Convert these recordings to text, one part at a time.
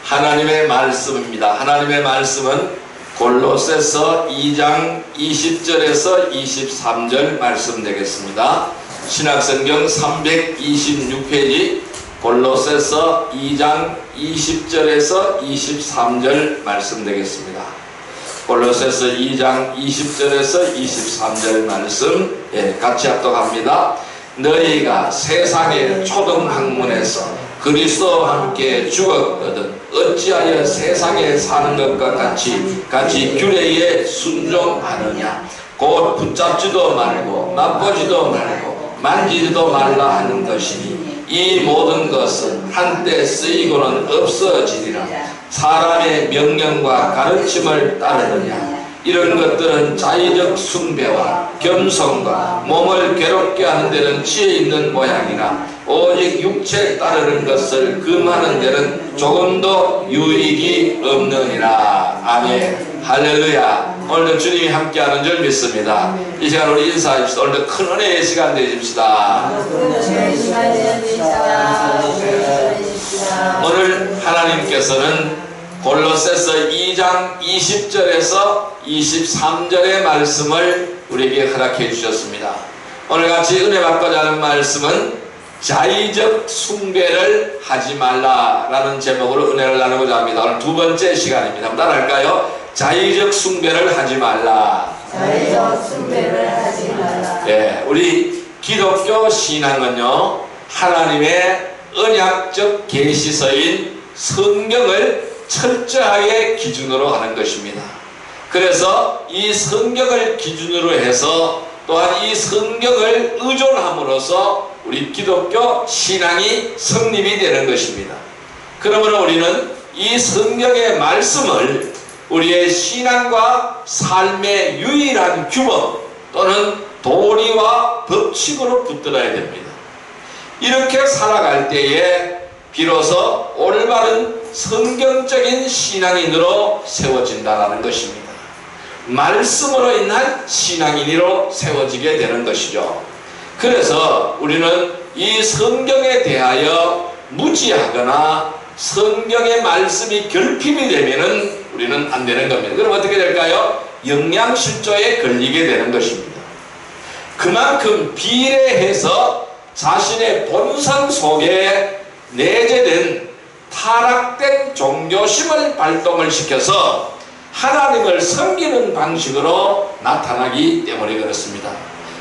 하나님의 말씀입니다. 하나님의 말씀은 골로새서 2장 20절에서 23절 말씀 되겠습니다. 신약성경 326페이지 골로새서 2장 20절에서 23절 말씀 되겠습니다. 골로새서 2장 20절에서 23절 말씀 같이 합독합니다. 너희가 세상의 초등학문에서 그리스도와 함께 죽었거든 어찌하여 세상에 사는 것과 같이 규례에 순종하느냐. 곧 붙잡지도 말고 맛보지도 말고 만지지도 말라 하는 것이니 이 모든 것은 한때 쓰이고는 없어지리라. 사람의 명령과 가르침을 따르느냐. 이런 것들은 자의적 숭배와 겸손과 몸을 괴롭게 하는 데는 지혜 있는 모양이나 오직 육체에 따르는 것을 금하는 데는 조금도 유익이 없느니라. 아멘. 할렐루야. 오늘도 주님이 함께하는 줄 믿습니다. 이 시간 우리 인사합시다. 오늘도 큰 은혜의 시간 되십시다. 오늘 하나님께서는 골로새서 2장 20절에서 23절의 말씀을 우리에게 허락해 주셨습니다. 오늘 같이 은혜 받고자 하는 말씀은 자의적 숭배를 하지 말라라는 제목으로 은혜를 나누고자 합니다. 오늘 두 번째 시간입니다. 한번 따라할까요? 자의적 숭배를 하지 말라. 자의적 숭배를 하지 말라. 네, 우리 기독교 신앙은요, 하나님의 언약적 계시서인 성경을 철저하게 기준으로 하는 것입니다. 그래서 이 성경을 기준으로 해서 또한 이 성경을 의존함으로써 우리 기독교 신앙이 성립이 되는 것입니다. 그러므로 우리는 이 성경의 말씀을 우리의 신앙과 삶의 유일한 규범 또는 도리와 법칙으로 붙들어야 됩니다. 이렇게 살아갈 때에 비로소 올바른 성경적인 신앙인으로 세워진다는 것입니다. 말씀으로 인한 신앙인으로 세워지게 되는 것이죠. 그래서 우리는 이 성경에 대하여 무지하거나 성경의 말씀이 결핍이 되면은 우리는 안 되는 겁니다. 그럼 어떻게 될까요? 영양실조에 걸리게 되는 것입니다. 그만큼 비례해서 자신의 본성 속에 내재된 타락된 종교심을 발동을 시켜서 하나님을 섬기는 방식으로 나타나기 때문에 그렇습니다.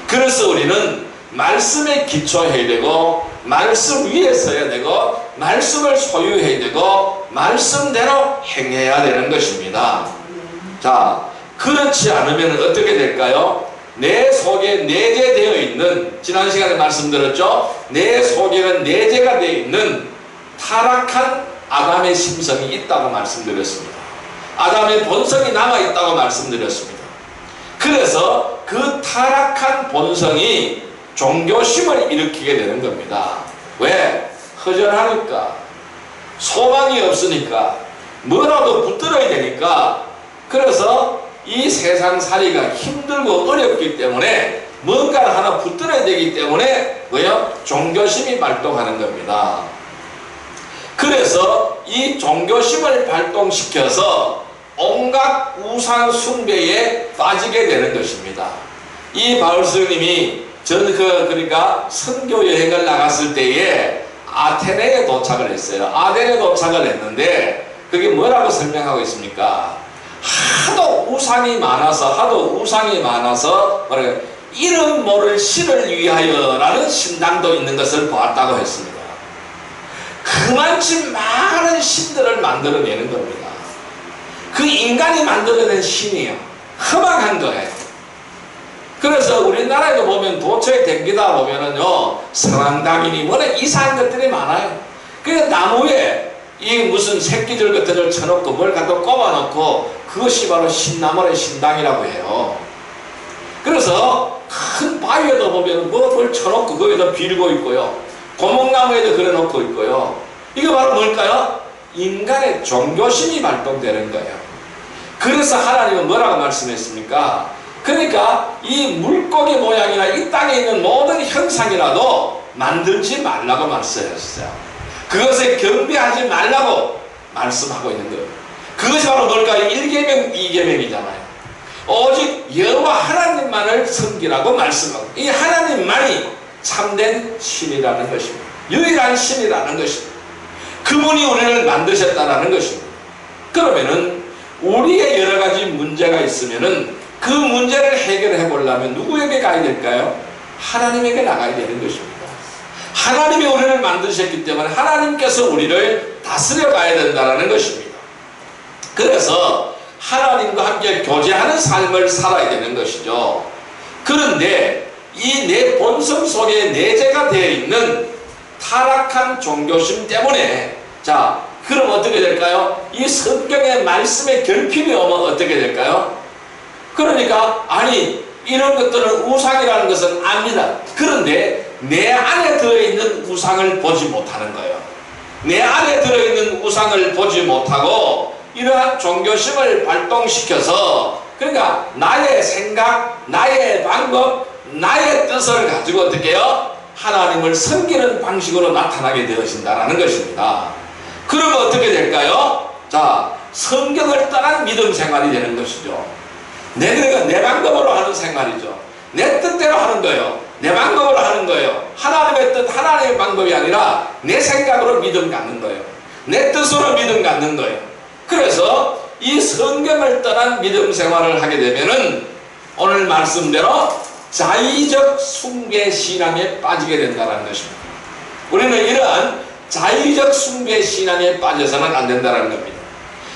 그래서 우리는 말씀에 기초해야 되고 말씀 위에 서야 되고 말씀을 소유해야 되고 말씀대로 행해야 되는 것입니다. 자, 그렇지 않으면 어떻게 될까요? 내 속에 내재되어 있는, 지난 시간에 말씀드렸죠? 내 속에는 내재가 되어 있는 타락한 아담의 심성이 있다고 말씀드렸습니다. 아담의 본성이 남아있다고 말씀드렸습니다. 그래서 그 타락한 본성이 종교심을 일으키게 되는 겁니다. 왜? 허전하니까, 소망이 없으니까, 뭐라도 붙들어야 되니까. 그래서 이 세상살이가 힘들고 어렵기 때문에 뭔가를 하나 붙들어야 되기 때문에 뭐요? 종교심이 발동하는 겁니다. 그래서 이 종교심을 발동시켜서 온갖 우상 숭배에 빠지게 되는 것입니다. 이 바울 스님이 그러니까 선교 여행을 나갔을 때에 아테네에 도착을 했어요. 아덴에 도착을 했는데 그게 뭐라고 설명하고 있습니까? 하도 우상이 많아서 뭐랄까 이름 모를 신을 위하여라는 신당도 있는 것을 보았다고 했습니다. 그만큼 많은 신들을 만들어내는 겁니다. 그 인간이 만들어낸 신이에요. 허망한 거예요. 그래서 우리나라에도 보면 도처에 댕기다 보면은요, 성황당이니 뭐라 이상한 것들이 많아요. 그래서 나무에 이 무슨 새끼들 같은 걸 쳐놓고 뭘 갖다 꼽아놓고 그것이 바로 신나물의 신당이라고 해요. 그래서 큰 바위에도 보면 뭘 쳐놓고 거기다 빌고 있고요. 고목나무에도 그려놓고 있고요. 이거 바로 뭘까요? 인간의 종교심이 발동되는 거예요. 그래서 하나님은 뭐라고 말씀했습니까? 그러니까 이 물고기 모양이나 이 땅에 있는 모든 형상이라도 만들지 말라고 말씀하셨어요. 그것에 경배하지 말라고 말씀하고 있는 거예요. 그것이 바로 뭘까요? 1계명, 2계명이잖아요. 오직 여호와 하나님만을 섬기라고 말씀하고, 이 하나님만이 참된 신이라는 것입니다. 유일한 신이라는 것입니다. 그분이 우리를 만드셨다라는 것입니다. 그러면은 우리의 여러 가지 문제가 있으면은 그 문제를 해결해 보려면 누구에게 가야 될까요? 하나님에게 나가야 되는 것입니다. 하나님이 우리를 만드셨기 때문에 하나님께서 우리를 다스려 가야 된다는 것입니다. 그래서 하나님과 함께 교제하는 삶을 살아야 되는 것이죠. 그런데 이 내 본성 속에 내재가 되어 있는 타락한 종교심 때문에, 자, 그럼 어떻게 될까요? 이 성경의 말씀에 결핍이 오면 어떻게 될까요? 그러니까 아니 이런 것들은 우상이라는 것은 압니다. 그런데 내 안에 들어있는 우상을 보지 못하는 거예요. 내 안에 들어있는 우상을 보지 못하고 이러한 종교심을 발동시켜서, 그러니까 나의 생각, 나의 방법, 나의 뜻을 가지고 어떻게 해요? 하나님을 섬기는 방식으로 나타나게 되어진다는 것입니다. 그러면 어떻게 될까요? 자, 성경을 떠난 믿음 생활이 되는 것이죠. 그러니까 내 방법으로 하는 생활이죠. 내 뜻대로 하는 거예요. 내 방법으로 하는 거예요. 하나님의 뜻, 하나님의 방법이 아니라 내 생각으로 믿음 갖는 거예요. 내 뜻으로 믿음 갖는 거예요. 그래서 이 성경을 떠난 믿음 생활을 하게 되면은 오늘 말씀대로 자의적 숭배 신앙에 빠지게 된다는 것입니다. 우리는 이러한 자의적 숭배 신앙에 빠져서는 안 된다는 겁니다.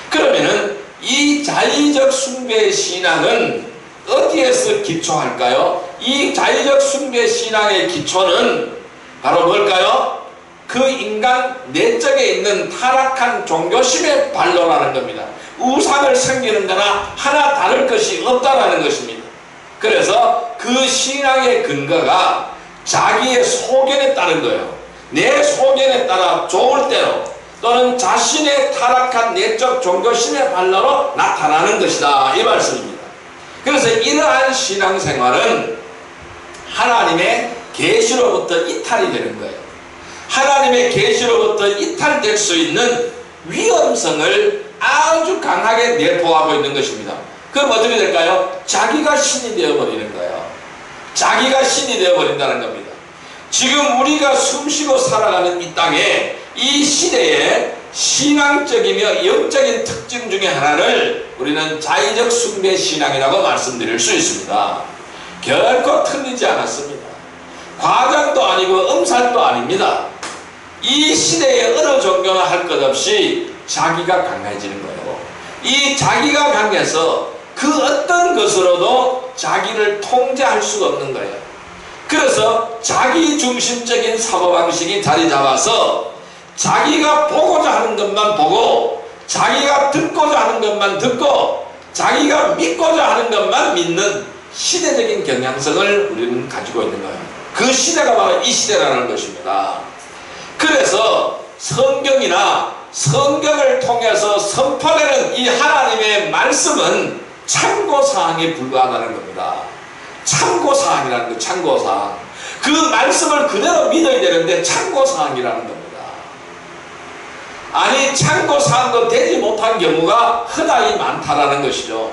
그러면은 이 자의적 숭배 신앙은 어디에서 기초할까요? 이 자의적 숭배 신앙의 기초는 바로 뭘까요? 그 인간 내적에 있는 타락한 종교심의 반로라는 겁니다. 우상을 섬기는 거나 하나 다를 것이 없다라는 것입니다. 그래서 그 신앙의 근거가 자기의 소견에 따른 거예요. 내 소견에 따라 좋을 대로 또는 자신의 타락한 내적 종교심의 반로로 나타나는 것이다, 이 말씀입니다. 그래서 이러한 신앙생활은 하나님의 계시로부터 이탈이 되는 거예요. 하나님의 계시로부터 이탈될 수 있는 위험성을 아주 강하게 내포하고 있는 것입니다. 그럼 어떻게 될까요? 자기가 신이 되어버리는 거예요. 자기가 신이 되어버린다는 겁니다. 지금 우리가 숨쉬고 살아가는 이 땅에, 이 시대에 신앙적이며 영적인 특징 중에 하나를 우리는 자의적 숭배 신앙이라고 말씀드릴 수 있습니다. 결코 틀리지 않았습니다. 과장도 아니고 음살도 아닙니다. 이 시대에 어느 종교나 할 것 없이 자기가 강해지는 거예요. 이 자기가 강해서 그 어떤 것으로도 자기를 통제할 수가 없는 거예요. 그래서 자기 중심적인 사고방식이 자리 잡아서 자기가 보고자 하는 것만 보고, 자기가 듣고자 하는 것만 듣고, 자기가 믿고자 하는 것만 믿는 시대적인 경향성을 우리는 가지고 있는 거예요. 그 시대가 바로 이 시대라는 것입니다. 그래서 성경이나 성경을 통해서 선포되는 이 하나님의 말씀은 참고사항에 불과하다는 겁니다. 참고사항이라는 거, 참고사항. 그 말씀을 그대로 믿어야 되는데 참고사항이라는 겁니다. 아니, 참고사항도 되지 못한 경우가 흔하게 많다라는 것이죠.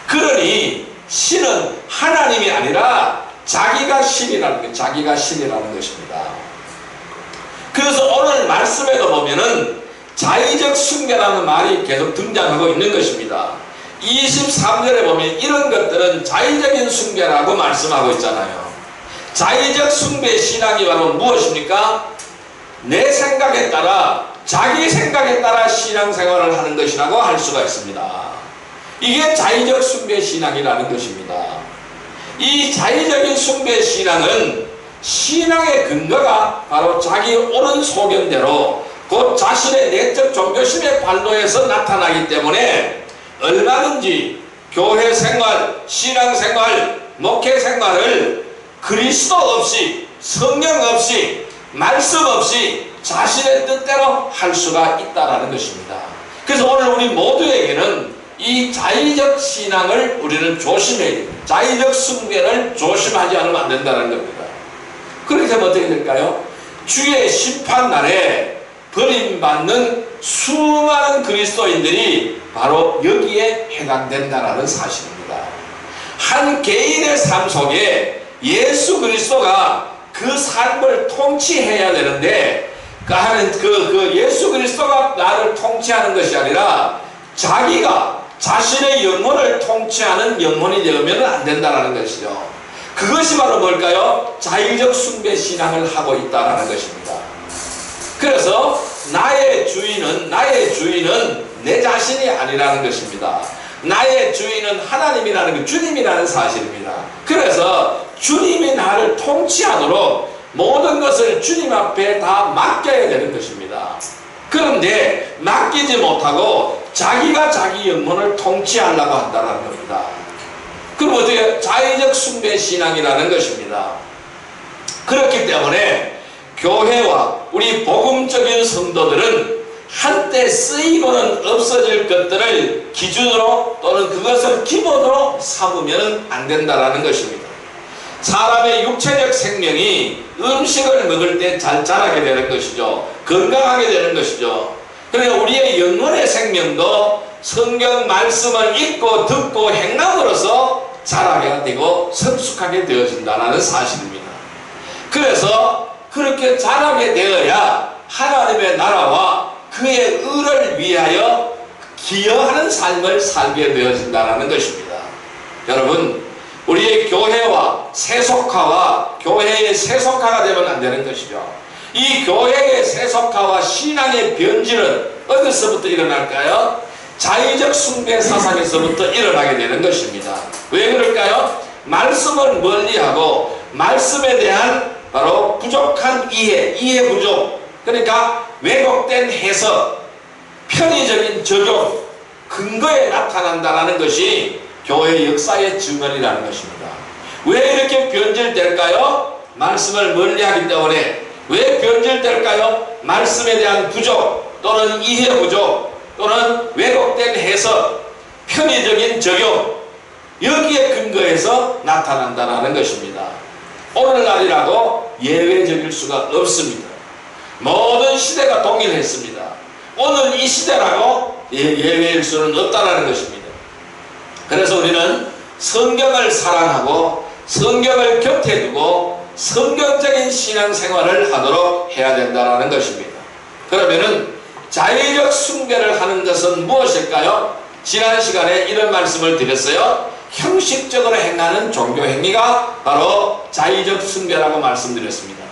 그러니 신은 하나님이 아니라 자기가 신이라는 거예요. 자기가 신이라는 것입니다. 그래서 오늘 말씀에도 보면은 자의적 숭배라는 말이 계속 등장하고 있는 것입니다. 23절에 보면 이런 것들은 자의적인 숭배라고 말씀하고 있잖아요. 자의적 숭배 신앙이 바로 무엇입니까? 내 생각에 따라, 자기 생각에 따라 신앙생활을 하는 것이라고 할 수가 있습니다. 이게 자의적 숭배 신앙이라는 것입니다. 이 자의적인 숭배 신앙은 신앙의 근거가 바로 자기 옳은 소견대로 곧 자신의 내적 종교심의 반로에서 나타나기 때문에 얼마든지 교회 생활, 신앙 생활, 목회 생활을 그리스도 없이, 성령 없이, 말씀 없이 자신의 뜻대로 할 수가 있다는 것입니다. 그래서 오늘 우리 모두에게는 이 자의적 신앙을 우리는 조심해야 됩니다. 자의적 숭배를 조심하지 않으면 안 된다는 겁니다. 그렇게 하면 어떻게 될까요? 주의 심판날에 버림받는 수많은 그리스도인들이 바로 여기에 해당된다는 사실입니다. 한 개인의 삶 속에 예수 그리스도가 그 삶을 통치해야 되는데 그 예수 그리스도가 나를 통치하는 것이 아니라 자기가 자신의 영혼을 통치하는 영혼이 되면 안 된다는 것이죠. 그것이 바로 뭘까요? 자의적 숭배 신앙을 하고 있다는 것입니다. 그래서 나의 주인은 내 자신이 아니라는 것입니다. 나의 주인은 하나님이라는 것, 주님이라는 사실입니다. 그래서 주님이 나를 통치하도록 모든 것을 주님 앞에 다 맡겨야 되는 것입니다. 그런데 맡기지 못하고 자기가 자기 영혼을 통치하려고 한다는 겁니다. 그럼 어떻게 자의적 숭배 신앙이라는 것입니다. 그렇기 때문에 교회와 우리 복음적인 성도들은 한때 쓰이고는 없어질 것들을 기준으로 또는 그것을 기본으로 삼으면 안 된다는 것입니다. 사람의 육체적 생명이 음식을 먹을 때 잘 자라게 되는 것이죠. 건강하게 되는 것이죠. 그러니까 우리의 영혼의 생명도 성경 말씀을 읽고 듣고 행함으로써 자라게 되고 성숙하게 되어진다는 사실입니다. 그래서 그렇게 자라게 되어야 하나님의 나라와 그의 의를 위하여 기여하는 삶을 살게 되어진다는 것입니다. 여러분, 우리의 교회와 세속화와 교회의 세속화가 되면 안 되는 것이죠. 이 교회의 세속화와 신앙의 변질은 어디서부터 일어날까요? 자의적 숭배 사상에서부터 일어나게 되는 것입니다. 왜 그럴까요? 말씀을 멀리하고 말씀에 대한 바로 부족한 이해 부족, 그러니까 왜곡된 해석, 편의적인 적용, 근거에 나타난다는 것이 교회 역사의 증언이라는 것입니다. 왜 이렇게 변질될까요? 말씀을 멀리하기 때문에. 왜 변질될까요? 말씀에 대한 부족 또는 이해 부족 또는 왜곡된 해석, 편의적인 적용, 여기에 근거해서 나타난다는 것입니다. 오늘날이라고 예외적일 수가 없습니다. 모든 시대가 동일했습니다. 오늘 이 시대라고 예외일 수는 없다는 것입니다. 그래서 우리는 성경을 사랑하고 성경을 곁에 두고 성경적인 신앙생활을 하도록 해야 된다는 것입니다. 그러면은 자의적 숭배를 하는 것은 무엇일까요? 지난 시간에 이런 말씀을 드렸어요. 형식적으로 행하는 종교 행위가 바로 자의적 숭배라고 말씀드렸습니다.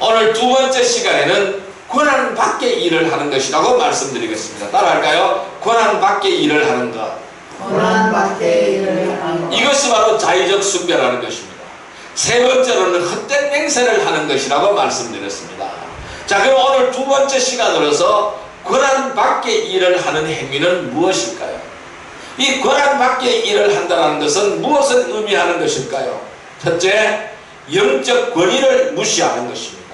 오늘 두 번째 시간에는 권한 밖의 일을 하는 것이라고 말씀드리겠습니다. 따라할까요? 권한 밖의 일을 하는 것. 권한 밖의 일을 하는 것. 이것이 바로 자의적 숭배라는 것입니다. 세 번째로는 헛된 맹세를 하는 것이라고 말씀드렸습니다. 자, 그럼 오늘 두 번째 시간으로서 권한 밖의 일을 하는 행위는 무엇일까요? 이 권한 밖의 일을 한다는 것은 무엇을 의미하는 것일까요? 첫째, 영적 권위를 무시하는 것입니다.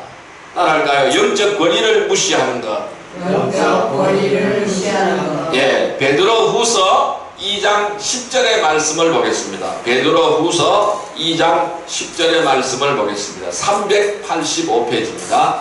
따라할까요? 영적 권위를 무시하는 것. 영적 권위를 무시하는 것. 예, 베드로후서 2장 10절의 말씀을 보겠습니다. 베드로후서 2장 10절의 말씀을 보겠습니다. 385페이지입니다.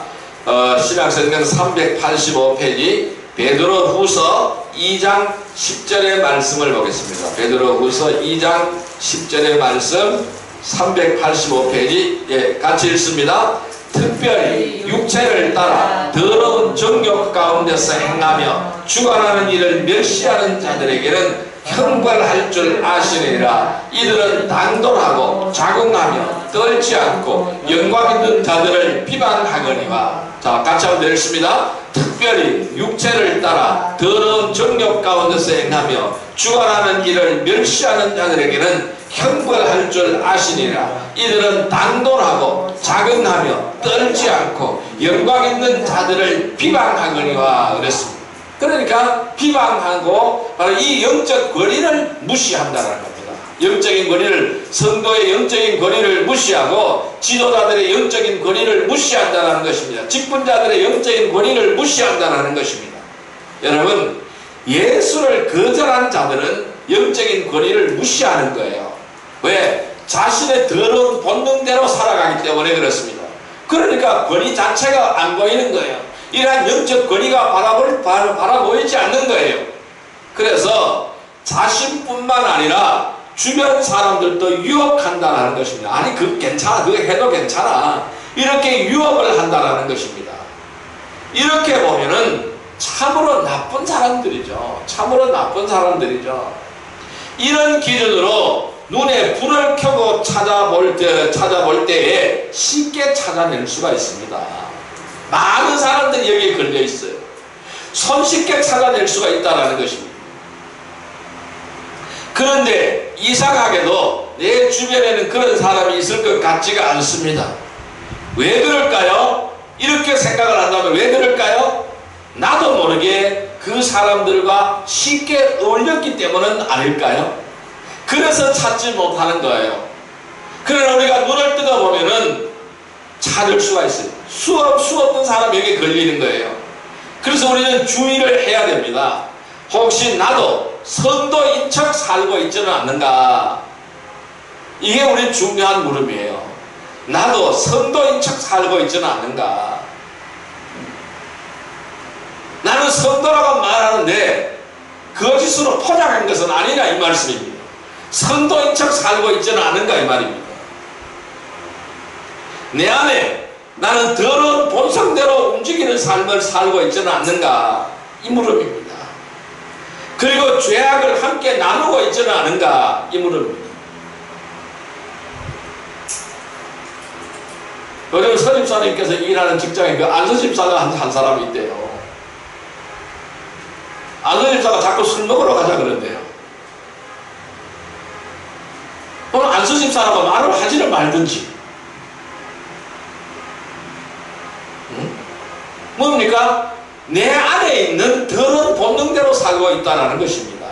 신약성경 385페이지 베드로후서 2장 10절의 말씀을 보겠습니다. 베드로후서 2장 10절의 말씀 385페이지, 예, 같이 읽습니다. 특별히 육체를 따라 더러운 정욕 가운데서 행하며 주관하는 일을 멸시하는 자들에게는 형벌할 줄 아시느니라. 이들은 당돌하고 자궁하며 떨지 않고 영광 있는 자들을 비방하거니와. 자, 같이 한번 읽습니다. 특별히 육체를 따라 더러운 정욕 가운데서 행하며 주관하는 일을 멸시하는 자들에게는 형벌할 줄 아시니라. 이들은 당돌하고 자긍하며 떨지 않고 영광 있는 자들을 비방하거니와. 그랬습니다. 그러니까 비방하고 바로 이 영적 권위를 무시한다는 겁니다. 영적인 권위를, 성도의 영적인 권위를 무시하고 지도자들의 영적인 권위를 무시한다는 것입니다. 직분자들의 영적인 권위를 무시한다는 것입니다. 여러분, 예수를 거절한 자들은 영적인 권위를 무시하는 거예요. 왜? 자신의 더러운 본능대로 살아가기 때문에 그렇습니다. 그러니까 권위 자체가 안 보이는 거예요. 이러한 영적 권위가 바라보이지 않는 거예요. 그래서 자신뿐만 아니라 주변 사람들도 유혹한다는 것입니다. 아니 그거 괜찮아, 그거 해도 괜찮아, 이렇게 유혹을 한다는 것입니다. 이렇게 보면은 참으로 나쁜 사람들이죠. 참으로 나쁜 사람들이죠. 이런 기준으로 눈에 불을 켜고 찾아볼 때에 쉽게 찾아낼 수가 있습니다. 많은 사람들이 여기에 걸려 있어요. 손쉽게 찾아낼 수가 있다는 것입니다. 그런데 이상하게도 내 주변에는 그런 사람이 있을 것 같지가 않습니다. 왜 그럴까요? 이렇게 생각을 한다면 왜 그럴까요? 나도 모르게 그 사람들과 쉽게 어울렸기 때문은 아닐까요? 그래서 찾지 못하는 거예요. 그러나 우리가 눈을 뜯어보면은 찾을 수가 있어요. 수 없는 사람이 여기에 걸리는 거예요. 그래서 우리는 주의를 해야 됩니다. 혹시 나도 성도인 척 살고 있지는 않는가? 이게 우리 중요한 물음이에요. 나도 성도인 척 살고 있지는 않는가? 나는 성도라고 말하는데 거짓으로 포장한 것은 아니냐 이 말씀입니다. 성도인 척 살고 있지는 않은가 이 말입니다. 내 안에 나는 더러운 본성대로 움직이는 삶을 살고 있지는 않는가 이 물음입니다. 그리고 죄악을 함께 나누고 있지는 않은가 이 물음입니다. 요즘 서집사님께서 일하는 직장에 그 안수집사가 한 사람이 있대요. 안수집사가 자꾸 술 먹으러 가자 그런대요. 그럼 안수집사라고 말을 하지를 말든지. 뭡니까? 내 안에 있는 더러운 본능대로 살고 있다는 것입니다.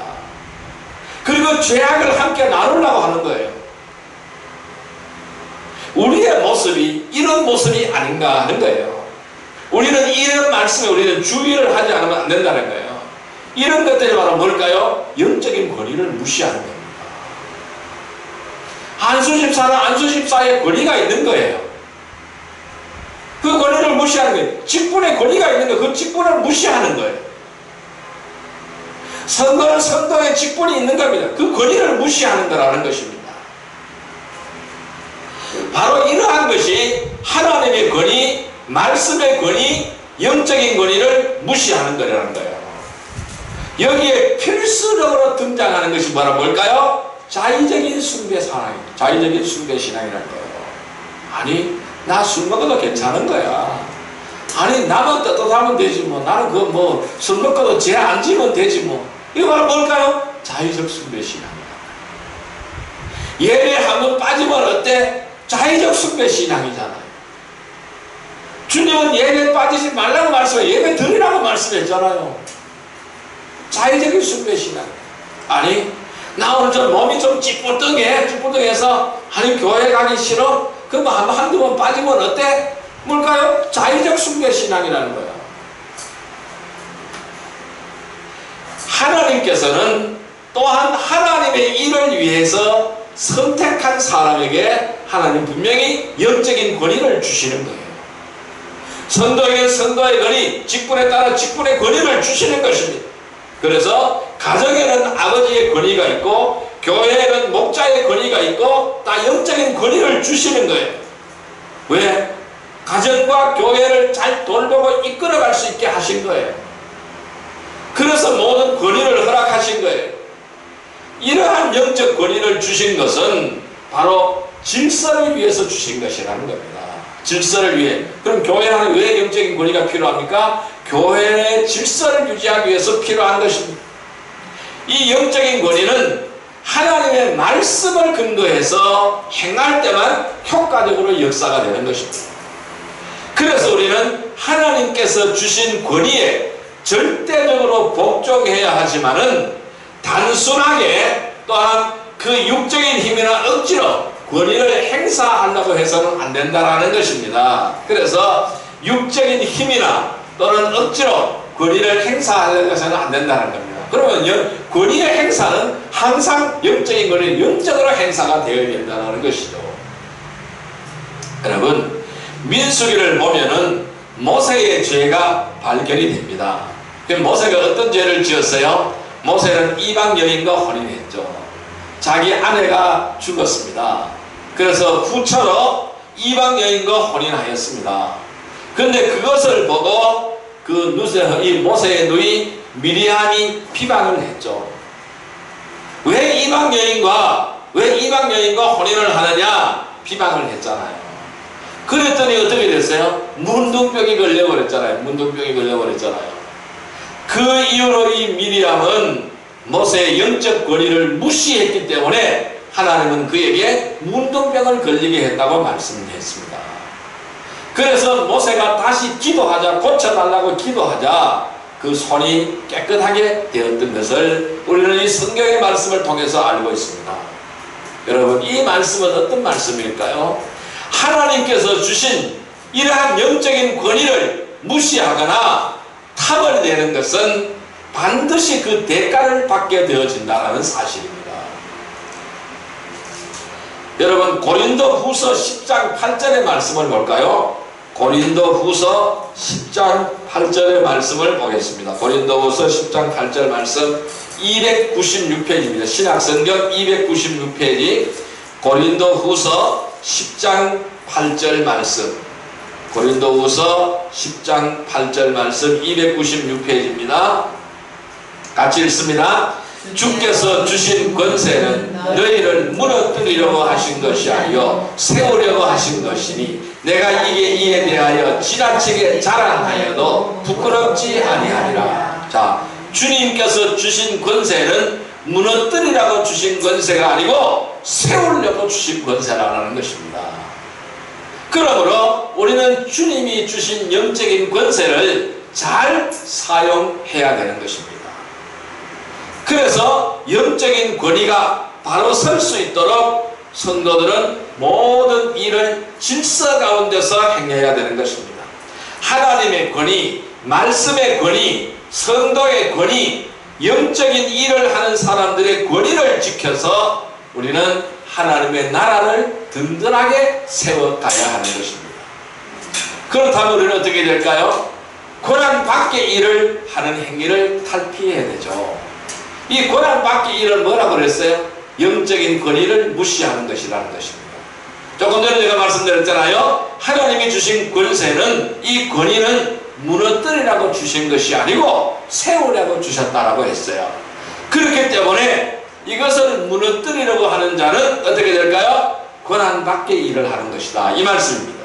그리고 죄악을 함께 나누려고 하는 거예요. 우리의 모습이 이런 모습이 아닌가 하는 거예요. 우리는 이런 말씀에 우리는 주의를 하지 않으면 안 된다는 거예요. 이런 것들이 바로 뭘까요? 영적인 권위를 무시하는 겁니다. 안수집사는 안수집사의 권위가 있는 거예요. 그 권위를 무시하는 거예요. 직분의 권위가 있는 거예요. 그 직분을 무시하는 거예요. 선거는 선거의 직분이 있는 겁니다. 그 권위를 무시하는 거라는 것입니다. 바로 이러한 것이 하나님의 권위, 말씀의 권위, 영적인 권위를 무시하는 거라는 거예요. 여기에 필수적으로 등장하는 것이 바로 뭘까요? 자의적인 숭배 신앙입니다. 자의적인 숭배 신앙이라는 거예요. 아니 나 술 먹어도 괜찮은 거야. 아니 나만 떳떳하면 되지 뭐. 나는 그 뭐 술 먹어도 죄 안 지면 되지 뭐. 이거 바로 뭘까요? 자의적 숭배 신앙이야. 예배 한번 빠지면 어때? 자의적 숭배 신앙이잖아요. 주님은 예배 빠지지 말라고 말씀해, 예배 드리라고 말씀했잖아요. 자의적인 숭배 신앙. 아니 나 오늘 좀 몸이 좀 찌뿌둥해서 아니 교회 가기 싫어? 그럼 한두 번 빠지면 어때? 뭘까요? 자의적 숭배 신앙이라는 거예요. 하나님께서는 또한 하나님의 일을 위해서 선택한 사람에게 하나님 분명히 영적인 권위를 주시는 거예요. 선도에게 선도의 권위, 직분에 따라 직분의 권위를 주시는 것입니다. 그래서 가정에는 아버지의 권위가 있고 교회에는 목자의 권위가 있고 다 영적인 권위를 주시는 거예요. 왜? 가정과 교회를 잘 돌보고 이끌어갈 수 있게 하신 거예요. 그래서 모든 권위를 허락하신 거예요. 이러한 영적 권위를 주신 것은 바로 질서를 위해서 주신 것이라는 겁니다. 질서를 위해. 그럼 교회는 왜 영적인 권위가 필요합니까? 교회의 질서를 유지하기 위해서 필요한 것입니다. 이 영적인 권위는 하나님의 말씀을 근거해서 행할 때만 효과적으로 역사가 되는 것입니다. 그래서 우리는 하나님께서 주신 권위에 절대적으로 복종해야 하지만은 단순하게 또한 그 육적인 힘이나 억지로 권위를 행사하려고 해서는 안 된다는 것입니다. 그래서 육적인 힘이나 또는 억지로 권위를 행사하려고 해서는 안 된다는 겁니다. 그러면 권위의 행사는 항상 영적인 권위는 영적으로 행사가 되어야 된다는 것이죠. 여러분 민수기를 보면은 모세의 죄가 발견이 됩니다. 모세가 어떤 죄를 지었어요? 모세는 이방 여인과 혼인했죠. 자기 아내가 죽었습니다. 그래서 후처로 이방 여인과 혼인하였습니다. 그런데 그것을 보고 이 모세의 누이 미리암이 비방을 했죠. 왜 이방 여인과 혼인을 하느냐? 비방을 했잖아요. 그랬더니 어떻게 됐어요? 문둥병이 걸려버렸잖아요. 그 이후로 이 미리암은 모세의 영적 권위를 무시했기 때문에 하나님은 그에게 문둥병을 걸리게 했다고 말씀했습니다. 그래서 모세가 다시 기도하자, 고쳐달라고 기도하자 그 손이 깨끗하게 되었던 것을 우리는 이 성경의 말씀을 통해서 알고 있습니다. 여러분, 이 말씀은 어떤 말씀일까요? 하나님께서 주신 이러한 영적인 권위를 무시하거나 탐을 내는 것은 반드시 그 대가를 받게 되어진다는 사실입니다. 여러분, 고린도 후서 10장 8절의 말씀을 볼까요? 고린도 후서 10장 8절의 말씀을 보겠습니다. 고린도 후서 10장 8절 말씀 296페이지입니다. 신약성경 296페이지 고린도 후서 10장 8절 말씀, 고린도 후서 10장 8절 말씀 296페이지입니다. 같이 읽습니다. 주께서 주신 권세는 너희를 무너뜨리려고 하신 것이 아니요 세우려고 하신 것이니 내가 이에 대하여 지나치게 자랑하여도 부끄럽지 아니하리라. 자, 주님께서 주신 권세는 무너뜨리라고 주신 권세가 아니고 세우려고 주신 권세라는 것입니다. 그러므로 우리는 주님이 주신 영적인 권세를 잘 사용해야 되는 것입니다. 그래서 영적인 권위가 바로 설 수 있도록 성도들은 모든 일을 질서 가운데서 행해야 되는 것입니다. 하나님의 권위, 말씀의 권위, 성도의 권위, 영적인 일을 하는 사람들의 권위를 지켜서 우리는 하나님의 나라를 든든하게 세워가야 하는 것입니다. 그렇다면 우리는 어떻게 될까요? 고난 밖의 일을 하는 행위를 탈피해야 되죠. 이 고난 밖의 일을 뭐라고 그랬어요? 영적인 권위를 무시하는 것이라는 것입니다. 조금 전에 제가 말씀드렸잖아요. 하나님이 주신 권세는, 이 권위는 무너뜨리라고 주신 것이 아니고 세우라고 주셨다라고 했어요. 그렇기 때문에 이것을 무너뜨리려고 하는 자는 어떻게 될까요? 고난 밖의 일을 하는 것이다, 이 말씀입니다.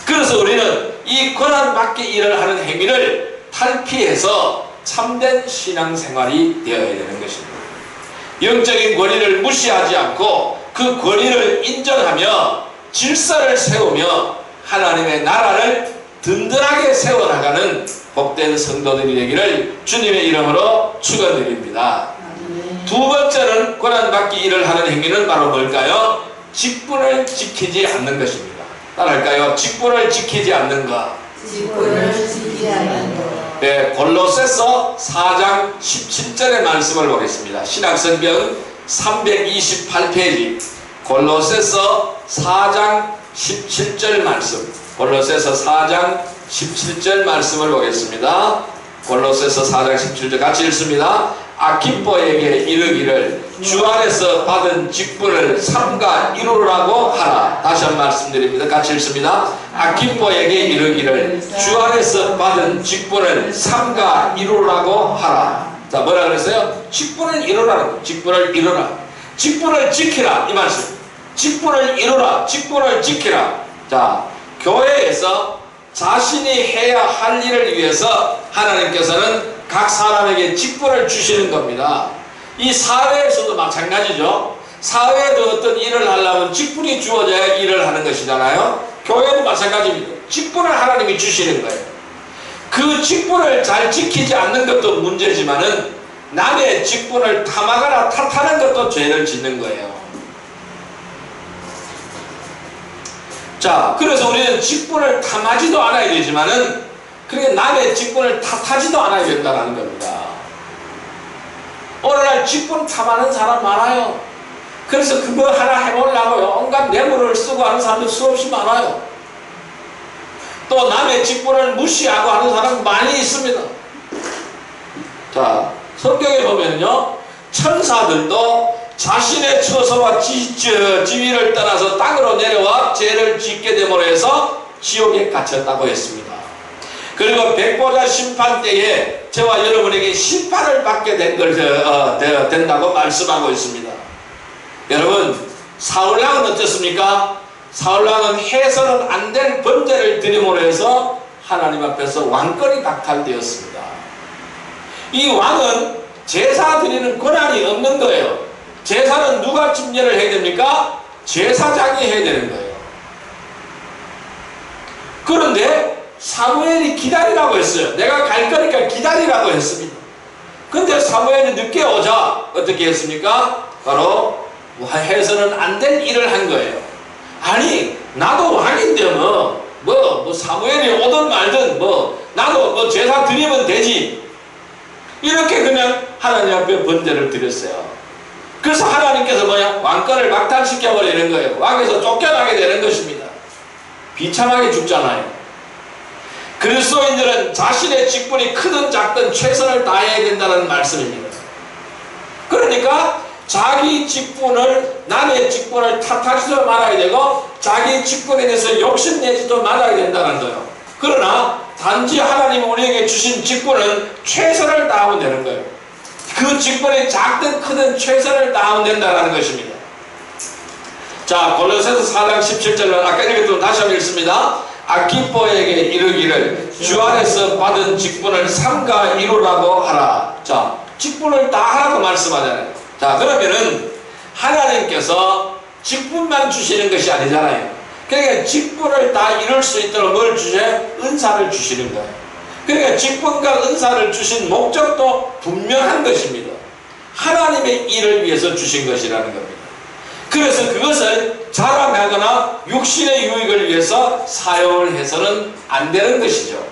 그래서 우리는 이 고난 밖의 일을 하는 행위를 탈피해서 참된 신앙생활이 되어야 되는 것입니다. 영적인 권위를 무시하지 않고 그 권위를 인정하며 질서를 세우며 하나님의 나라를 든든하게 세워나가는 복된 성도들이 되기를 주님의 이름으로 축원드립니다. 두 번째는 고난받기 일을 하는 행위는 바로 뭘까요? 직분을 지키지 않는 것입니다. 따라할까요? 직분을 지키지 않는 것. 직분을 지키지 않는 것. 네, 골로새서 4장 17절의 말씀을 보겠습니다. 신약성경 328페이지 골로새서 4장 17절 말씀, 골로새서 4장 17절 말씀을 보겠습니다. 골로새서 4장 17절 같이 읽습니다. 아키포에게 이르기를 주 안에서 받은 직분을 삼가 이루라고 하라. 다시 한 말씀드립니다. 같이 읽습니다. 아키포에게 이르기를 주 안에서 받은 직분을 삼가 이루라고 하라. 자, 뭐라 그랬어요? 직분을 이루라는, 직분을 이루라, 직분을 지키라, 이 말씀. 직분을 이루라, 직분을 지키라. 자, 교회에서 자신이 해야 할 일을 위해서 하나님께서는 각 사람에게 직분을 주시는 겁니다. 이 사회에서도 마찬가지죠. 사회에도 어떤 일을 하려면 직분이 주어져야 일을 하는 것이잖아요. 교회도 마찬가지입니다. 직분을 하나님이 주시는 거예요. 그 직분을 잘 지키지 않는 것도 문제지만은 남의 직분을 탐하거나 탓하는 것도 죄를 짓는 거예요. 자, 그래서 우리는 직분을 탐하지도 않아야 되지만은 그렇게 남의 직분을 탓하지도 않아야 된다는 겁니다. 오늘날 직분 탐하는 사람 많아요. 그래서 그거 하나 해보려고요, 온갖 뇌물을 쓰고 하는 사람들 수없이 많아요. 또 남의 직분을 무시하고 하는 사람 많이 있습니다. 자, 성경에 보면요, 천사들도 자신의 처소와 지위를 떠나서 땅으로 내려와 죄를 짓게 됨으로 해서 지옥에 갇혔다고 했습니다. 그리고 백보자 심판 때에 저와 여러분에게 심판을 받게 된다고 말씀하고 있습니다. 여러분, 사울왕은 어떻습니까? 사울왕은 해서는 안 될 번제를 드림으로 해서 하나님 앞에서 왕권이 박탈되었습니다. 이 왕은 제사 드리는 권한이 없는 거예요. 제사는 누가 침례를 해야 됩니까? 제사장이 해야 되는 거예요. 그런데 사무엘이 기다리라고 했어요. 내가 갈 거니까 기다리라고 했습니다. 근데 사무엘이 늦게 오자 어떻게 했습니까? 바로 해서는 안 될 일을 한 거예요. 아니, 나도 왕인데 뭐 사무엘이 오든 말든 나도 제사 드리면 되지. 이렇게 그냥 하나님 앞에 번제를 드렸어요. 그래서 하나님께서 왕권을 박탈시켜버리는 거예요. 왕에서 쫓겨나게 되는 것입니다. 비참하게 죽잖아요. 그리스도인들은 자신의 직분이 크든 작든 최선을 다해야 된다는 말씀입니다. 그러니까 자기 직분을, 남의 직분을 탓하지도 말아야 되고 자기 직분에 대해서 욕심내지도 말아야 된다는 거예요. 그러나 단지 하나님이 우리에게 주신 직분은 최선을 다하면 되는 거예요. 그 직분이 작든 크든 최선을 다하면 된다는 것입니다. 자, 골로새서 4장 17절은 아까 읽었던 다시 한번 읽습니다. 아키포에게 이르기를 주 안에서 받은 직분을 삼가 이루라고 하라. 자, 직분을 다 하라고 말씀하잖아요. 자, 그러면은 하나님께서 직분만 주시는 것이 아니잖아요. 그러니까 직분을 다 이룰 수 있도록 뭘 주셔요? 은사를 주시는 거예요. 그러니까 직분과 은사를 주신 목적도 분명한 것입니다. 하나님의 일을 위해서 주신 것이라는 겁니다. 그래서 그것을 자랑하거나 육신의 유익을 위해서 사용을 해서는 안 되는 것이죠.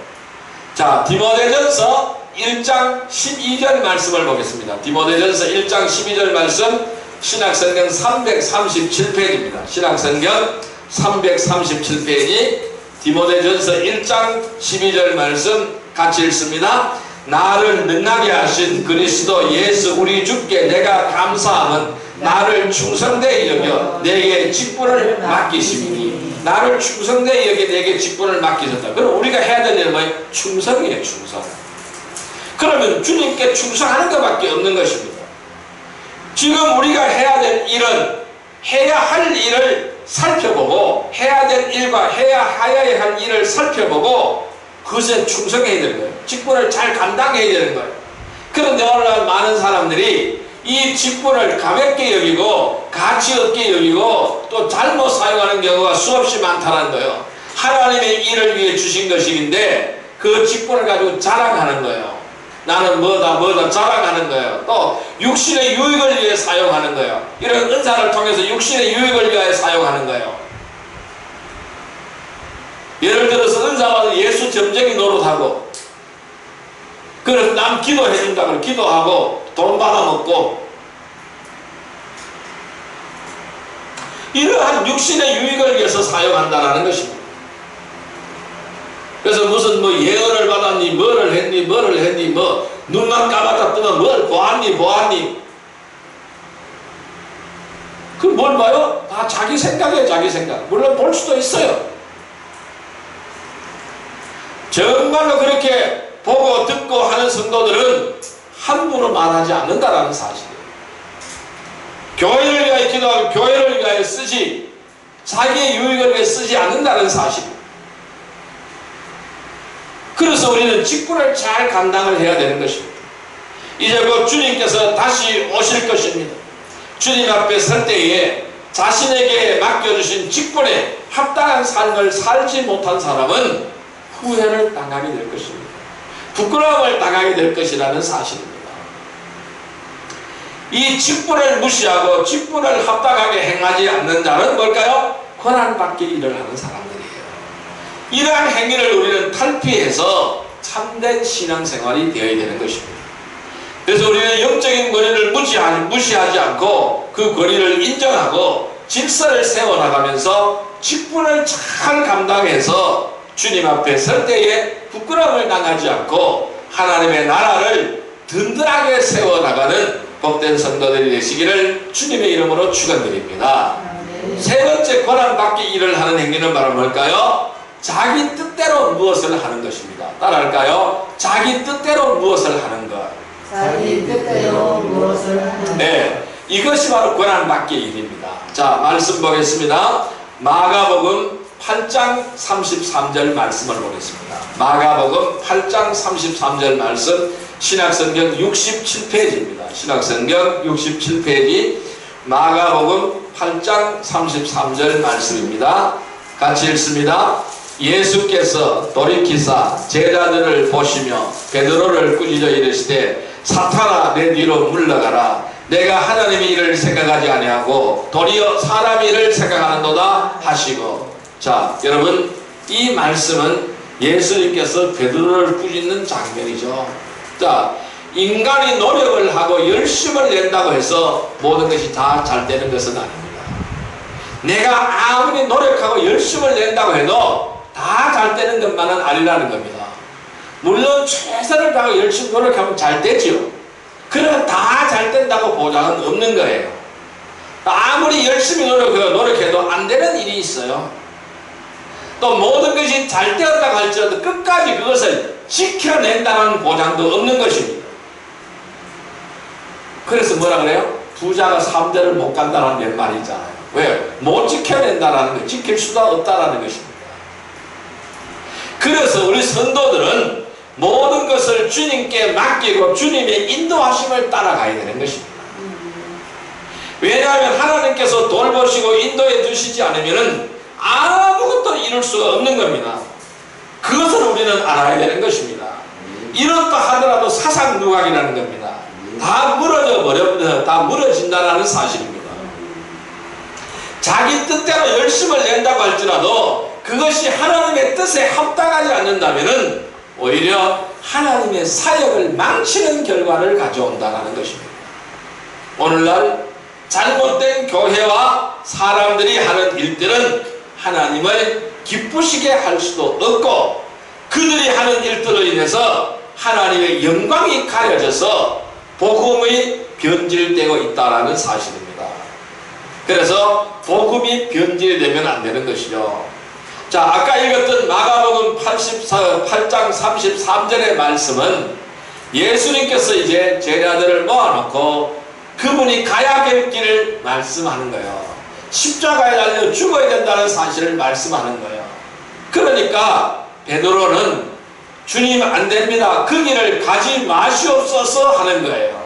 자, 디모데전서 1장 12절 말씀을 보겠습니다. 디모데전서 1장 12절 말씀, 신약성경 337페이지입니다. 신약성경 337페이지, 디모데전서 1장 12절 말씀 같이 읽습니다. 나를 능하게 하신 그리스도 예수 우리 주께 내가 감사함은 나를 충성되이 여겨 내게 직분을 맡기심이니. 나를 충성되이 여겨 내게 직분을 맡기셨다. 그럼 우리가 해야 될 일은 뭐예요? 충성이에요. 충성. 그러면 주님께 충성하는 것밖에 없는 것입니다. 지금 우리가 해야 될 일은 해야 할 일을 살펴보고, 해야 될 일과 해야 할 일을 살펴보고 그것에 충성해야 되는 거예요. 직분을 잘 감당해야 되는 거예요. 그런데 오늘날 많은 사람들이 이 직분을 가볍게 여기고 가치 없게 여기고 또 잘못 사용하는 경우가 수없이 많다는 거예요. 하나님의 일을 위해 주신 것인데 그 직분을 가지고 자랑하는 거예요. 나는 뭐다 자랑하는 거예요. 또 육신의 유익을 위해 사용하는 거예요. 이런 은사를 통해서 육신의 유익을 위하여 사용하는 거예요. 예를 들어서 은사받은 예수 점쟁이 노릇하고, 그래서 남 기도해준다고 기도하고 돈 받아먹고, 이러한 육신의 유익을 위해서 사용한다는 것입니다. 그래서 무슨 예언을 받았니, 뭐를 했니, 눈만 감았다 뜨면 뭘 보았니. 그 뭘 봐요? 다 자기 생각이에요, 자기 생각. 물론 볼 수도 있어요. 정말로 그렇게 보고 듣고 하는 성도들은 함부로 말하지 않는다라는 사실이에요. 교회를 위하여 기도하고 교회를 위하여 쓰지, 자기의 유익을 위해 쓰지 않는다는 사실이에요. 그래서 우리는 직분을 잘 감당을 해야 되는 것입니다. 이제 곧 주님께서 다시 오실 것입니다. 주님 앞에 설 때에 자신에게 맡겨주신 직분에 합당한 삶을 살지 못한 사람은 후회를 당하게 될 것입니다. 부끄러움을 당하게 될 것이라는 사실입니다. 이 직분을 무시하고 직분을 합당하게 행하지 않는 자는 뭘까요? 권한받기 일을 하는 사람들이에요. 이러한 행위를 우리는 탈피해서 참된 신앙생활이 되어야 되는 것입니다. 그래서 우리는 영적인 권위를 무시하지 않고 그 권위를 인정하고 질서를 세워나가면서 직분을 잘 감당해서 주님 앞에 설 때에 부끄러움을 당하지 않고 하나님의 나라를 든든하게 세워나가는 복된 성도들이 되시기를 주님의 이름으로 축원드립니다. 세 번째 권한받기 일을 하는 행위는 바로 뭘까요? 자기 뜻대로 무엇을 하는 것입니다. 따라할까요? 자기 뜻대로 무엇을 하는 것. 자기 뜻대로 무엇을 하는 네, 이것이 바로 권한받기 일입니다. 자, 말씀 보겠습니다. 마가복음 8장 33절 말씀을 보겠습니다. 마가복음 8장 33절 말씀, 신약성경 67페이지입니다. 신약성경 67페이지 마가복음 8장 33절 말씀입니다. 같이 읽습니다. 예수께서 돌이키사 제자들을 보시며 베드로를 꾸짖어 이르시되 사탄아 내 뒤로 물러가라. 내가 하나님의 일을 생각하지 아니하고 도리어 사람의 일을 생각하는도다 하시고. 자, 여러분, 이 말씀은 예수님께서 베드로를 꾸짖는 장면이죠. 자, 인간이 노력을 하고 열심을 낸다고 해서 모든 것이 다 잘 되는 것은 아닙니다. 내가 아무리 노력하고 열심을 낸다고 해도 다 잘 되는 것만은 아니라는 겁니다. 물론 최선을 다하고 열심히 노력하면 잘 되지요. 그러나 다 잘 된다고 보장은 없는 거예요. 아무리 열심히 노력해도 안 되는 일이 있어요. 또 모든 것이 잘 되었다고 할지라도 끝까지 그것을 지켜낸다는 보장도 없는 것입니다. 그래서 뭐라 그래요? 부자가 3대를 못 간다는 말이 있잖아요. 왜? 못 지켜낸다라는 거, 지킬 수도 없다라는 것입니다. 그래서 우리 성도들은 모든 것을 주님께 맡기고 주님의 인도하심을 따라가야 되는 것입니다. 왜냐하면 하나님께서 돌보시고 인도해 주시지 않으면 아무것도 이룰 수가 없는 겁니다. 그것을 우리는 알아야 되는 것입니다. 이렇다 하더라도 사상누각이라는 겁니다. 다 무너진다는 사실입니다. 자기 뜻대로 열심을 낸다고 할지라도 그것이 하나님의 뜻에 합당하지 않는다면 오히려 하나님의 사역을 망치는 결과를 가져온다는 것입니다. 오늘날 잘못된 교회와 사람들이 하는 일들은 하나님을 기쁘시게 할 수도 없고 그들이 하는 일들로 인해서 하나님의 영광이 가려져서 복음이 변질되고 있다는 사실입니다. 그래서 복음이 변질이 되면 안 되는 것이죠. 자, 아까 읽었던 마가복음 8장 33절의 말씀은 예수님께서 이제 제자들을 모아놓고 그분이 가야 될 길을 말씀하는 거예요. 십자가에 달려 죽어야 된다는 사실을 말씀하는 거예요. 그러니까 베드로는 주님 안 됩니다. 그 길을 가지 마시옵소서 하는 거예요.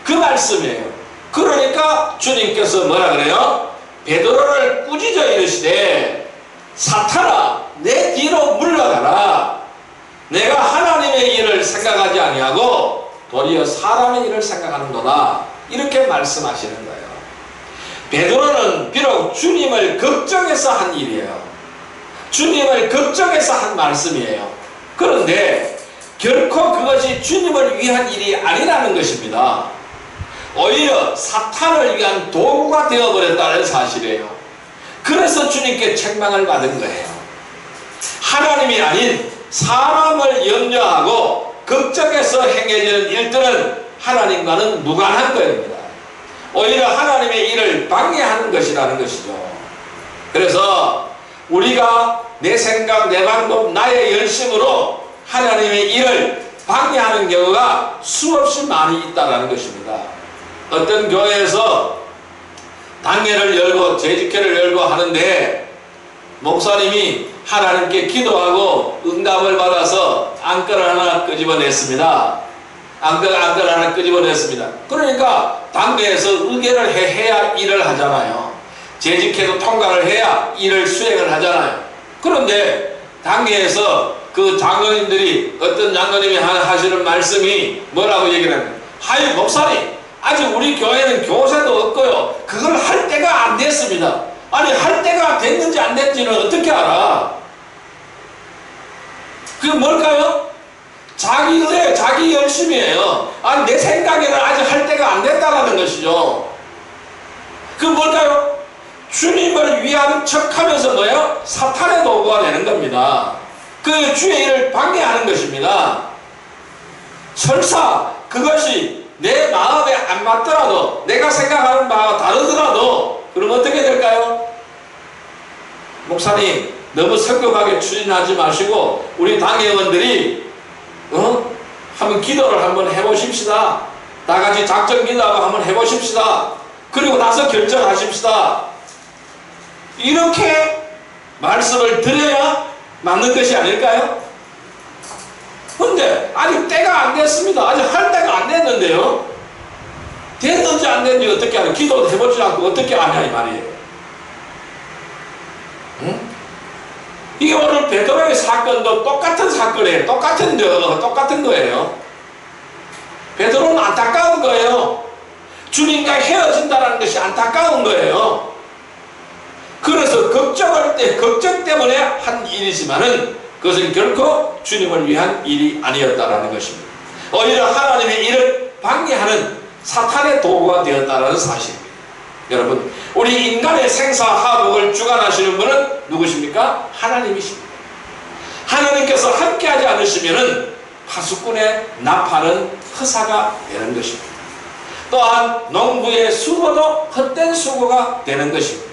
그 말씀이에요. 그러니까 주님께서 뭐라 그래요? 베드로를 꾸짖어 이르시되 사탄아 내 뒤로 물러가라. 내가 하나님의 일을 생각하지 아니하고 도리어 사람의 일을 생각하는도다. 이렇게 말씀하시는 거예요. 베드로는 비록 주님을 걱정해서 한 일이에요. 주님을 걱정해서 한 말씀이에요. 그런데 결코 그것이 주님을 위한 일이 아니라는 것입니다. 오히려 사탄을 위한 도구가 되어버렸다는 사실이에요. 그래서 주님께 책망을 받은 거예요. 하나님이 아닌 사람을 염려하고 걱정해서 행해지는 일들은 하나님과는 무관한 것입니다. 오히려 하나님의 일을 방해하는 것이라는 것이죠. 그래서 우리가 내 생각, 내 방법, 나의 열심으로 하나님의 일을 방해하는 경우가 수없이 많이 있다는 것입니다. 어떤 교회에서 당회를 열고 재직회를 열고 하는데 목사님이 하나님께 기도하고 응답을 받아서 안건을 하나 끄집어냈습니다. 안건을 하나 끄집어냈습니다. 그러니까 당회에서 의결을 해야 일을 하잖아요. 재직회도 통과를 해야 일을 수행을 하잖아요. 그런데 당회에서 그 장로님들이 어떤 장로님이 하시는 말씀이 뭐라고 얘기를 합니까? 하이 목사님, 아직 우리 교회는 교사도 없고요. 그걸 할 때가 안 됐습니다. 아니 할 때가 됐는지 안 됐는지는 어떻게 알아? 그게 뭘까요? 자기 의뢰, 자기 열심이에요. 아니 내 생각에는 아직 할 때가 안 됐다는 것이죠. 그게 뭘까요? 주님을 위한 척하면서 뭐예요? 사탄의 도구가 되는 겁니다. 그 주의 일을 방해하는 것입니다. 설사 그것이 내 마음에 안 맞더라도, 내가 생각하는 바와 다르더라도, 그럼 어떻게 될까요? 목사님, 너무 성급하게 추진하지 마시고 우리 당회의원들이 한번 기도를 한번 해보십시다. 다 같이 작전 기도하고 한번 해보십시다. 그리고 나서 결정하십시다. 이렇게 말씀을 드려야 맞는 것이 아닐까요? 근데 아직 때가 안 됐습니다. 아직 할 때가 안 됐는데요. 됐는지 안 됐는지 어떻게 하냐. 기도도 해보지 않고 어떻게 아냐 이 말이에요. 응? 이게 오늘 베드로의 사건도 똑같은 사건이에요. 똑같은 거예요. 베드로는 안타까운 거예요. 주님과 헤어진다는 것이 안타까운 거예요. 그래서 걱정 때문에 한 일이지만은 그것은 결코 주님을 위한 일이 아니었다라는 것입니다. 오히려 하나님의 일을 방해하는 사탄의 도구가 되었다는 사실입니다. 여러분, 우리 인간의 생사화복을 주관하시는 분은 누구십니까? 하나님이십니다. 하나님께서 함께하지 않으시면은 파수꾼의 나팔은 허사가 되는 것입니다. 또한 농부의 수고도 헛된 수고가 되는 것입니다.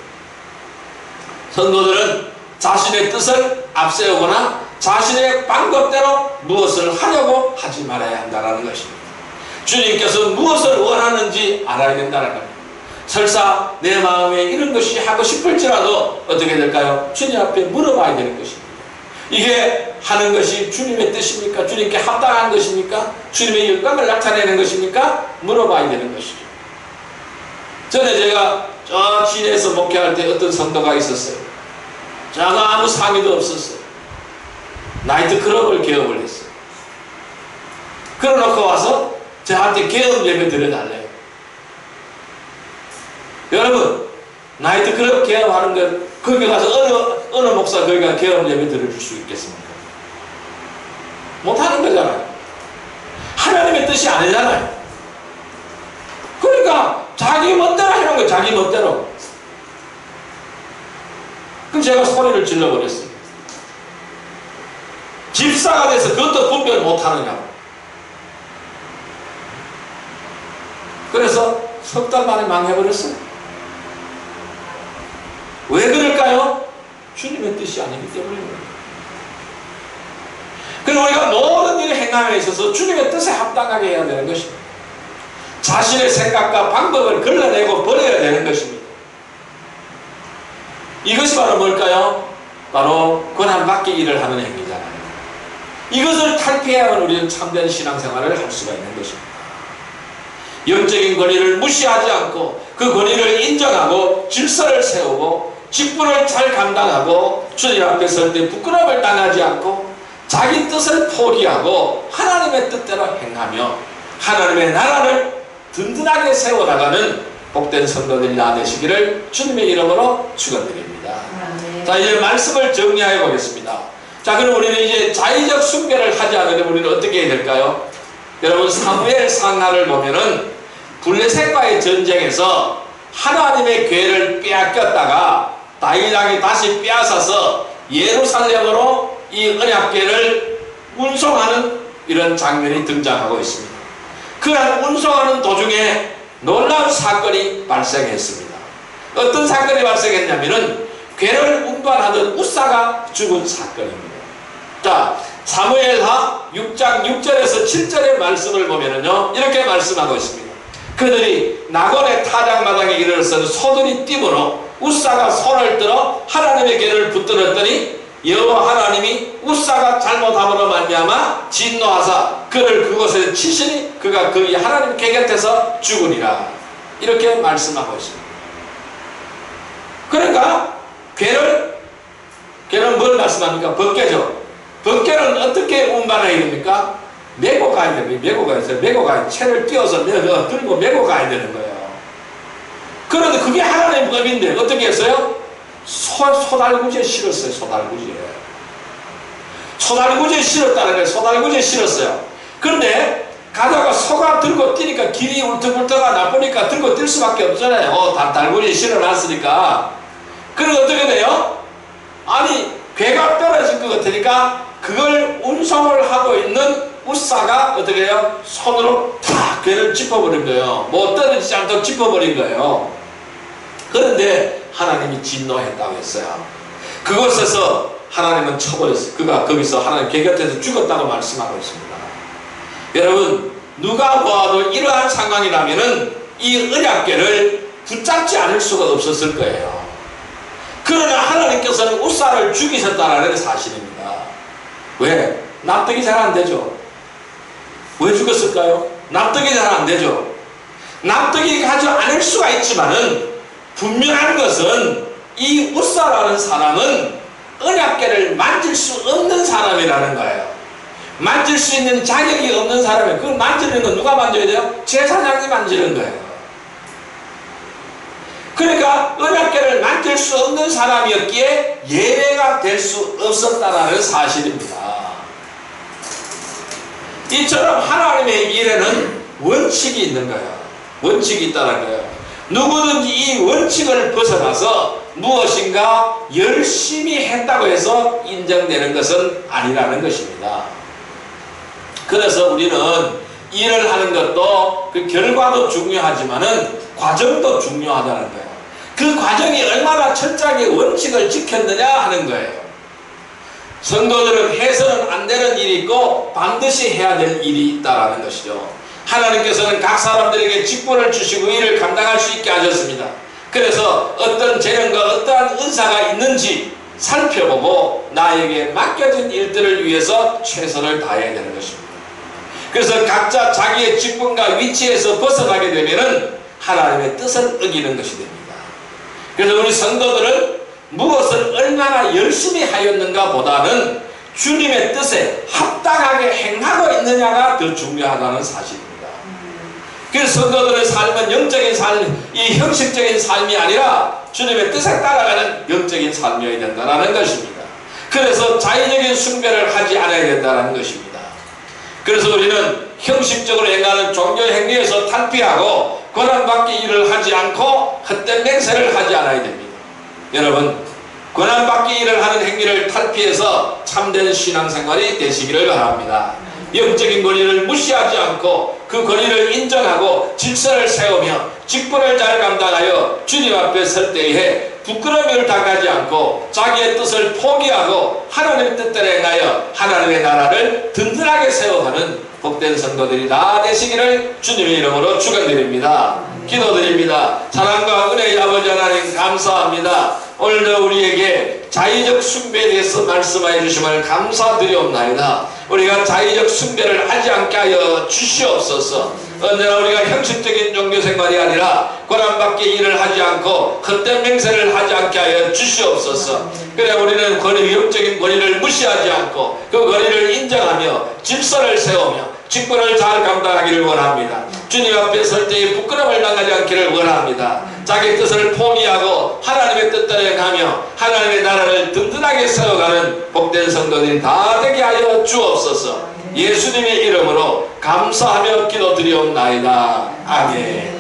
성도들은 자신의 뜻을 앞세우거나 자신의 방법대로 무엇을 하려고 하지 말아야 한다는 것입니다. 주님께서 무엇을 원하는지 알아야 된다는 겁니다. 설사 내 마음에 이런 것이 하고 싶을지라도 어떻게 될까요? 주님 앞에 물어봐야 되는 것입니다. 이게 하는 것이 주님의 뜻입니까? 주님께 합당한 것입니까? 주님의 영광을 나타내는 것입니까? 물어봐야 되는 것이죠. 전에 제가 저 진해에서 목회할 때 어떤 성도가 있었어요. 제가 아무 상의도 없었어요. 나이트클럽을 개업을 했어요. 그러놓고 와서 저한테 개업 예배 드려달래요. 여러분, 나이트클럽 개업하는 것, 거기 가서 어느 목사 거기가 개업 예배 드려줄 수 있겠습니까? 못하는 거잖아요. 하나님의 뜻이 아니잖아요. 그러니까 자기 멋대로 해놓은 거예요. 자기 멋대로. 그럼 제가 소리를 질러버렸어요. 집사가 돼서 그것도 분별 못하느냐고. 그래서 석 달 만에 망해버렸어요. 왜 그럴까요? 주님의 뜻이 아니기 때문입니다. 그리고 우리가 모든 일을 행함에 있어서 주님의 뜻에 합당하게 해야 되는 것입니다. 자신의 생각과 방법을 걸러내고 버려야 되는 것입니다. 이것이 바로 뭘까요? 바로 권한받기 일을 하는 행위잖아요. 이것을 탈피해야만 우리는 참된 신앙생활을 할 수가 있는 것입니다. 영적인 권위를 무시하지 않고 그 권위를 인정하고 질서를 세우고 직분을 잘 감당하고 주님 앞에 설 때 부끄러움을 당하지 않고 자기 뜻을 포기하고 하나님의 뜻대로 행하며 하나님의 나라를 든든하게 세워나가는 복된 성도들이 되시기를 주님의 이름으로 축원드립니다. 자, 이제 말씀을 정리해 보겠습니다. 자, 그럼 우리는 이제 자의적 숭배를 하지 않으려면 우리는 어떻게 해야 될까요? 여러분, 사무엘 상하를 보면은 블레셋과의 전쟁에서 하나님의 궤를 빼앗겼다가 다윗 왕이 다시 빼앗아서 예루살렘으로 이 언약궤를 운송하는 이런 장면이 등장하고 있습니다. 그러한 운송하는 도중에 놀라운 사건이 발생했습니다. 어떤 사건이 발생했냐면은 궤를 운반하던 우사가 죽은 사건입니다. 자, 사무엘하 6장 6절에서 7절의 말씀을 보면은요, 이렇게 말씀하고 있습니다. 그들이 나곤의 타작마당에 이르러서는 소들이 띠므로 우사가 손을 들어 하나님의 궤를 붙들었더니 여호와 하나님이 우사가 잘못함으로 말미암아 진노하사 그를 그곳에 치시니 그가 거기 하나님 궤 곁에서 죽으니라. 이렇게 말씀하고 있습니다. 그러니까 궤는 뭘 말씀합니까? 법궤죠. 법궤는 어떻게 운반해야 됩니까? 메고 가야 됩니다. 메고 가야 돼요. 메고 가야 채를 띄워서 들고 메고 가야 되는 거예요. 그런데 그게 하나님의 법인데 어떻게 했어요? 소달구지에 실었어요. 소달구지에 실었다는 거예요. 소달구지에 실었어요. 그런데 가다가 소가 들고 뛰니까 길이 울퉁불퉁하고 나쁘니까 들고 뛸 수밖에 없잖아요. 달구지에 실어놨으니까. 그래서 어떻게 돼요? 아니, 궤가 떨어질 것 같으니까 그걸 운송을 하고 있는 우사가 어떻게 해요? 손으로 탁 걔를 짚어버린 거예요. 뭐 떨어지지 않도록 짚어버린 거예요. 그런데 하나님이 진노했다고 했어요. 그곳에서 하나님은 쳐버렸어요. 그가 거기서 하나님 개 곁에서 죽었다고 말씀하고 있습니다. 여러분, 누가 보아도 이러한 상황이라면은 이 언약궤를 붙잡지 않을 수가 없었을 거예요. 그러나 하나님께서는 우사를 죽이셨다라는 사실입니다. 왜? 납득이 잘 안 되죠. 왜 죽었을까요? 납득이 잘 안 되죠. 납득이 가지 않을 수가 있지만은 분명한 것은 이 우사라는 사람은 언약궤를 만질 수 없는 사람이라는 거예요. 만질 수 있는 자격이 없는 사람이에요. 그걸 만지는 건 누가 만져야 돼요? 제사장이 만지는 거예요. 그러니까 언약궤를 만질 수 없는 사람이었기에 예외가 될 수 없었다라는 사실입니다. 이처럼 하나님의 일에는 원칙이 있는 거예요. 원칙이 있다는 거예요. 누구든지 이 원칙을 벗어나서 무엇인가 열심히 했다고 해서 인정되는 것은 아니라는 것입니다. 그래서 우리는 일을 하는 것도 그 결과도 중요하지만은 과정도 중요하다는 거예요. 그 과정이 얼마나 철저하게 원칙을 지켰느냐 하는 거예요. 성도들은 해서는 안 되는 일이 있고 반드시 해야 될 일이 있다는 것이죠. 하나님께서는 각 사람들에게 직분을 주시고 일을 감당할 수 있게 하셨습니다. 그래서 어떤 재능과 어떠한 은사가 있는지 살펴보고 나에게 맡겨진 일들을 위해서 최선을 다해야 되는 것입니다. 그래서 각자 자기의 직분과 위치에서 벗어나게 되면은 하나님의 뜻을 어기는 것이 됩니다. 그래서 우리 성도들은 무엇을 얼마나 열심히 하였는가 보다는 주님의 뜻에 합당하게 행하고 있느냐가 더 중요하다는 사실입니다. 그래서 성도들의 삶은 영적인 삶, 이 형식적인 삶이 아니라 주님의 뜻에 따라가는 영적인 삶이어야 된다는 것입니다. 그래서 자의적인 숭배를 하지 않아야 된다는 것입니다. 그래서 우리는 형식적으로 행하는 종교 행위에서 탈피하고 권한받기 일을 하지 않고 헛된 맹세를 하지 않아야 됩니다. 여러분, 권한받기 일을 하는 행위를 탈피해서 참된 신앙생활이 되시기를 바랍니다. 영적인 권위를 무시하지 않고 그 권위를 인정하고 질서를 세우며 직분을 잘 감당하여 주님 앞에 설 때에 부끄러움을 당하지 않고 자기의 뜻을 포기하고 하나님의 뜻대로 행하여 하나님의 나라를 든든하게 세워가는 복된 성도들이 다 되시기를 주님의 이름으로 축원드립니다. 기도드립니다. 사랑과 은혜의 아버지 하나님 감사합니다. 오늘도 우리에게 자의적 숭배에 대해서 말씀하여 주심을 감사드리옵나이다. 우리가 자의적 숭배를 하지 않게 하여 주시옵소서. 언제나 우리가 형식적인 종교생활이 아니라 권한받기 일을 하지 않고 헛된 맹세를 하지 않게 하여 주시옵소서. 그래 우리는 영적인 권위를 무시하지 않고 그 권위를 인정하며 질서를 세우며 직분을 잘 감당하기를 원합니다. 주님 앞에 설 때에 부끄러움을 당하지 않기를 원합니다. 자기 뜻을 포기하고 하나님의 뜻대로 행하며 하나님의 나라를 든든하게 세워가는 복된 성도들이 다 되게 하여 주옵소서. 예수님의 이름으로 감사하며 기도드리옵나이다. 아멘.